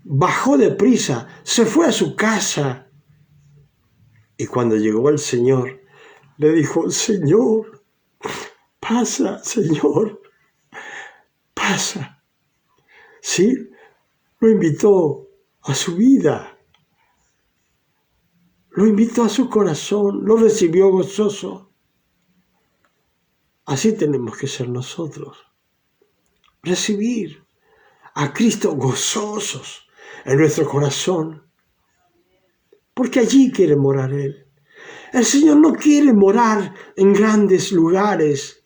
Speaker 1: Bajó de prisa, se fue a su casa. Y cuando llegó el Señor, le dijo, Señor, pasa, Señor, pasa. Sí, lo invitó a su vida. Lo invitó a su corazón, lo recibió gozoso. Así tenemos que ser nosotros. Recibir a Cristo gozosos en nuestro corazón. Porque allí quiere morar Él. El Señor no quiere morar en grandes lugares,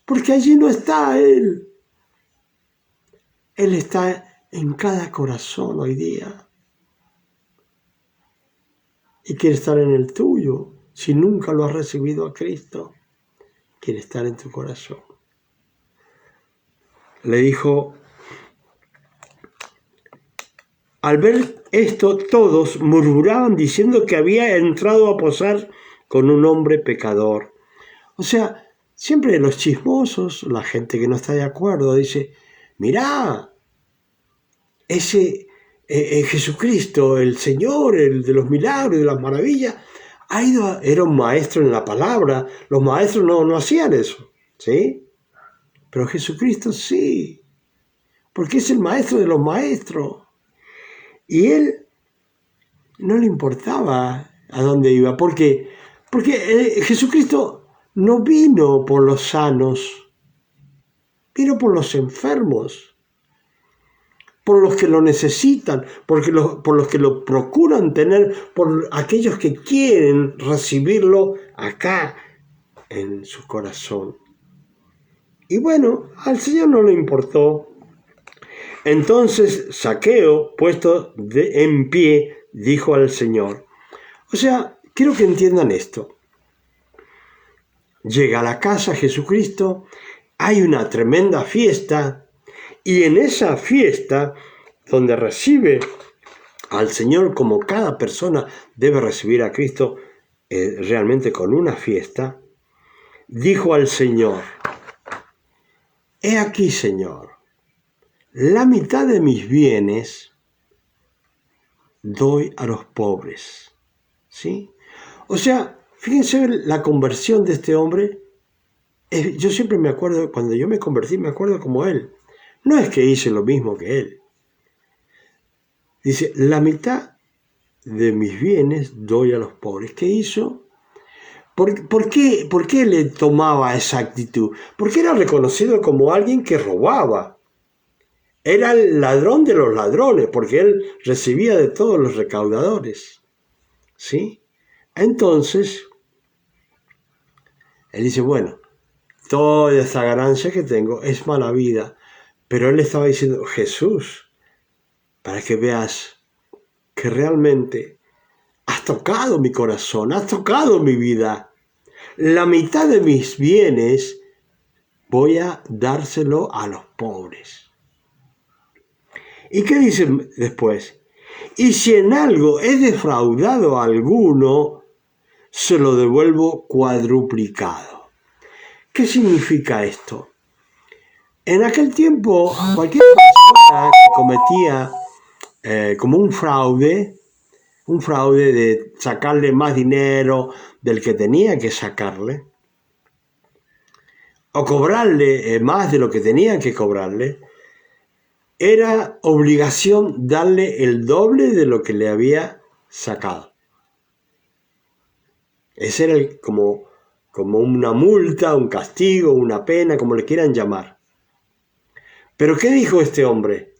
Speaker 1: porque allí no está Él. Él está en cada corazón hoy día. y quiere estar en el tuyo. Si nunca lo has recibido a Cristo, quiere estar en tu corazón. Le dijo, al ver esto, todos murmuraban diciendo que había entrado a posar con un hombre pecador. O sea, siempre los chismosos, la gente que no está de acuerdo, dice, mirá, ese Jesucristo, el Señor, el de los milagros y de las maravillas, era un maestro en la palabra. Los maestros no hacían eso, ¿sí? Pero Jesucristo sí, porque es el maestro de los maestros. Y él no le importaba a dónde iba, porque Jesucristo no vino por los sanos, vino por los enfermos, por los que lo necesitan, por los que lo procuran tener, por aquellos que quieren recibirlo acá en su corazón. Y bueno, al Señor no le importó. Entonces Zaqueo, puesto en pie, dijo al Señor. O sea, quiero que entiendan esto. Llega a la casa Jesucristo, hay una tremenda fiesta, y en esa fiesta, donde recibe al Señor como cada persona debe recibir a Cristo, realmente con una fiesta, dijo al Señor, he aquí, Señor, la mitad de mis bienes doy a los pobres. ¿Sí? O sea, fíjense la conversión de este hombre. Yo siempre me acuerdo, cuando yo me convertí, me acuerdo como él. No es que hice lo mismo que él. Dice, la mitad de mis bienes doy a los pobres. ¿Qué hizo? ¿Por qué le tomaba esa actitud? Porque era reconocido como alguien que robaba. Era el ladrón de los ladrones, porque él recibía de todos los recaudadores. ¿Sí? Entonces, él dice, bueno, toda esa ganancia que tengo es mala vida. Pero él estaba diciendo, Jesús, para que veas que realmente has tocado mi corazón, has tocado mi vida. La mitad de mis bienes voy a dárselo a los pobres. ¿Y qué dice después? Y si en algo he defraudado a alguno, se lo devuelvo cuadruplicado. ¿Qué significa esto? En aquel tiempo, cualquier persona que cometía como un fraude de sacarle más dinero del que tenía que sacarle, o cobrarle más de lo que tenía que cobrarle, era obligación darle el doble de lo que le había sacado. Ese era como una multa, un castigo, una pena, como le quieran llamar. Pero ¿qué dijo este hombre?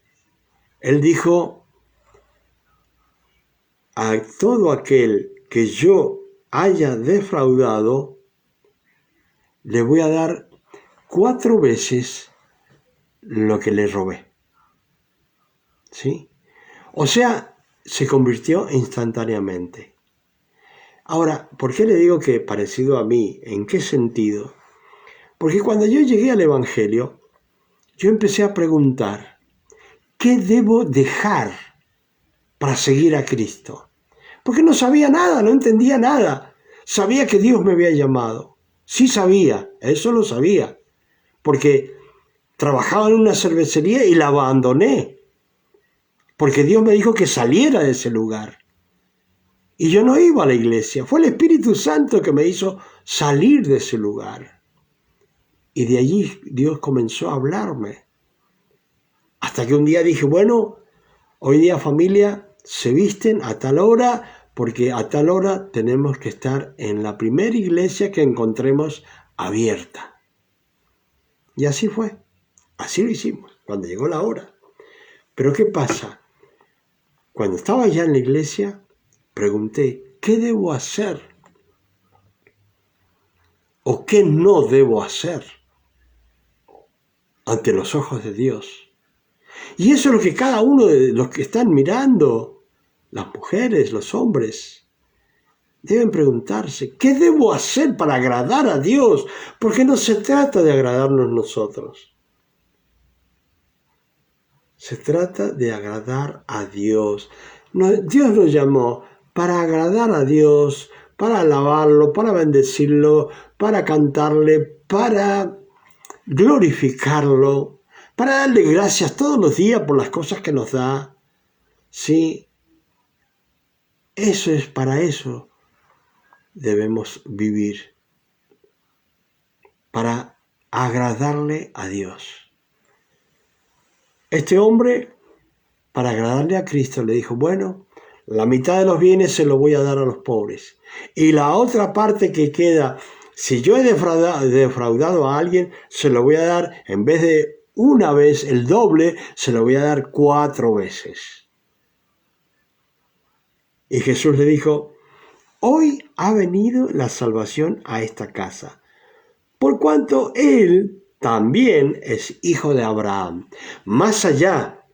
Speaker 1: Él dijo, a todo aquel que yo haya defraudado, le voy a dar 4 veces lo que le robé. ¿Sí? O sea, se convirtió instantáneamente. Ahora, ¿por qué le digo que parecido a mí? ¿En qué sentido? Porque cuando yo llegué al Evangelio, yo empecé a preguntar, ¿qué debo dejar para seguir a Cristo? Porque no sabía nada, no entendía nada. Sabía que Dios me había llamado. Sí sabía, eso lo sabía. Porque trabajaba en una cervecería y la abandoné. Porque Dios me dijo que saliera de ese lugar. Y yo no iba a la iglesia. Fue el Espíritu Santo que me hizo salir de ese lugar. Y de allí Dios comenzó a hablarme. Hasta que un día dije, bueno, hoy día familia, se visten a tal hora, porque a tal hora tenemos que estar en la primera iglesia que encontremos abierta. Y así fue. Así lo hicimos, cuando llegó la hora. Pero ¿qué pasa? Cuando estaba ya en la iglesia, pregunté, ¿qué debo hacer? ¿O qué no debo hacer ante los ojos de Dios? Y eso es lo que cada uno de los que están mirando, las mujeres, los hombres, deben preguntarse, ¿qué debo hacer para agradar a Dios? Porque no se trata de agradarnos nosotros. Se trata de agradar a Dios. Dios nos llamó para agradar a Dios, para alabarlo, para bendecirlo, para cantarle, para glorificarlo, para darle gracias todos los días por las cosas que nos da. Sí, eso es para eso debemos vivir, para agradarle a Dios. Este hombre, para agradarle a Cristo, le dijo, bueno, la mitad de los bienes se lo voy a dar a los pobres. Y la otra parte que queda, si yo he defraudado a alguien, se lo voy a dar, en vez de una vez, el doble, se lo voy a dar 4 veces. Y Jesús le dijo, hoy ha venido la salvación a esta casa, por cuanto él también es hijo de Abraham. Más allá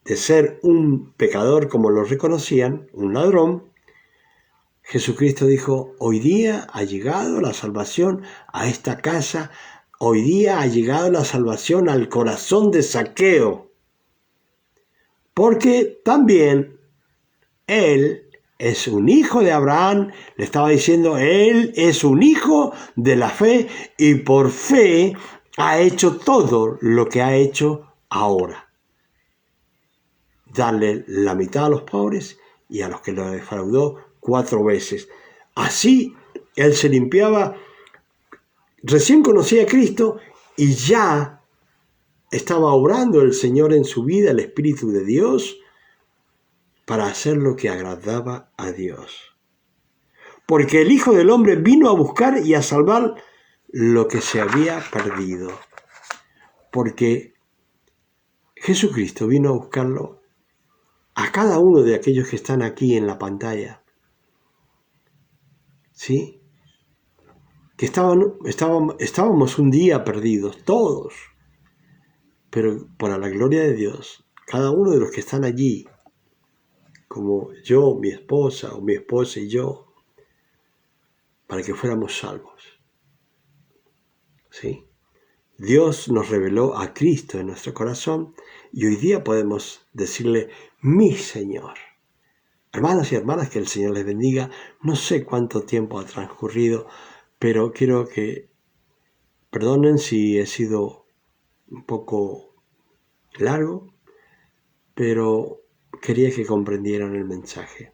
Speaker 1: de ser un pecador como lo reconocían, un ladrón, Jesucristo dijo, hoy día ha llegado la salvación a esta casa, hoy día ha llegado la salvación al corazón de Zaqueo, porque también él es un hijo de Abraham, le estaba diciendo, él es un hijo de la fe y por fe ha hecho todo lo que ha hecho ahora. Darle la mitad a los pobres y a los que lo defraudó 4 veces. Así él se limpiaba, recién conocía a Cristo y ya estaba obrando el Señor en su vida, el Espíritu de Dios, para hacer lo que agradaba a Dios. Porque el Hijo del Hombre vino a buscar y a salvar lo que se había perdido. Porque Jesucristo vino a buscarlo a cada uno de aquellos que están aquí en la pantalla. ¿Sí? Que estábamos un día perdidos, todos. Pero para la gloria de Dios, cada uno de los que están allí, como yo, mi esposa o mi esposa y yo, para que fuéramos salvos. ¿Sí? Dios nos reveló a Cristo en nuestro corazón y hoy día podemos decirle, mi Señor. Hermanos y hermanas, que el Señor les bendiga. No sé cuánto tiempo ha transcurrido, pero quiero que perdonen si he sido un poco largo, pero quería que comprendieran el mensaje.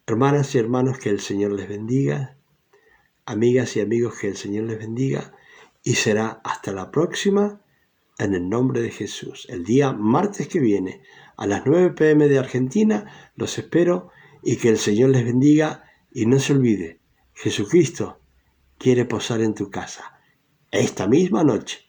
Speaker 1: Hermanas y hermanos, que el Señor les bendiga. Amigas y amigos, que el Señor les bendiga. Y será hasta la próxima, en el nombre de Jesús. El día martes que viene, a las 9 p.m. de Argentina, los espero y que el Señor les bendiga. Y no se olvide, Jesucristo quiere posar en tu casa esta misma noche.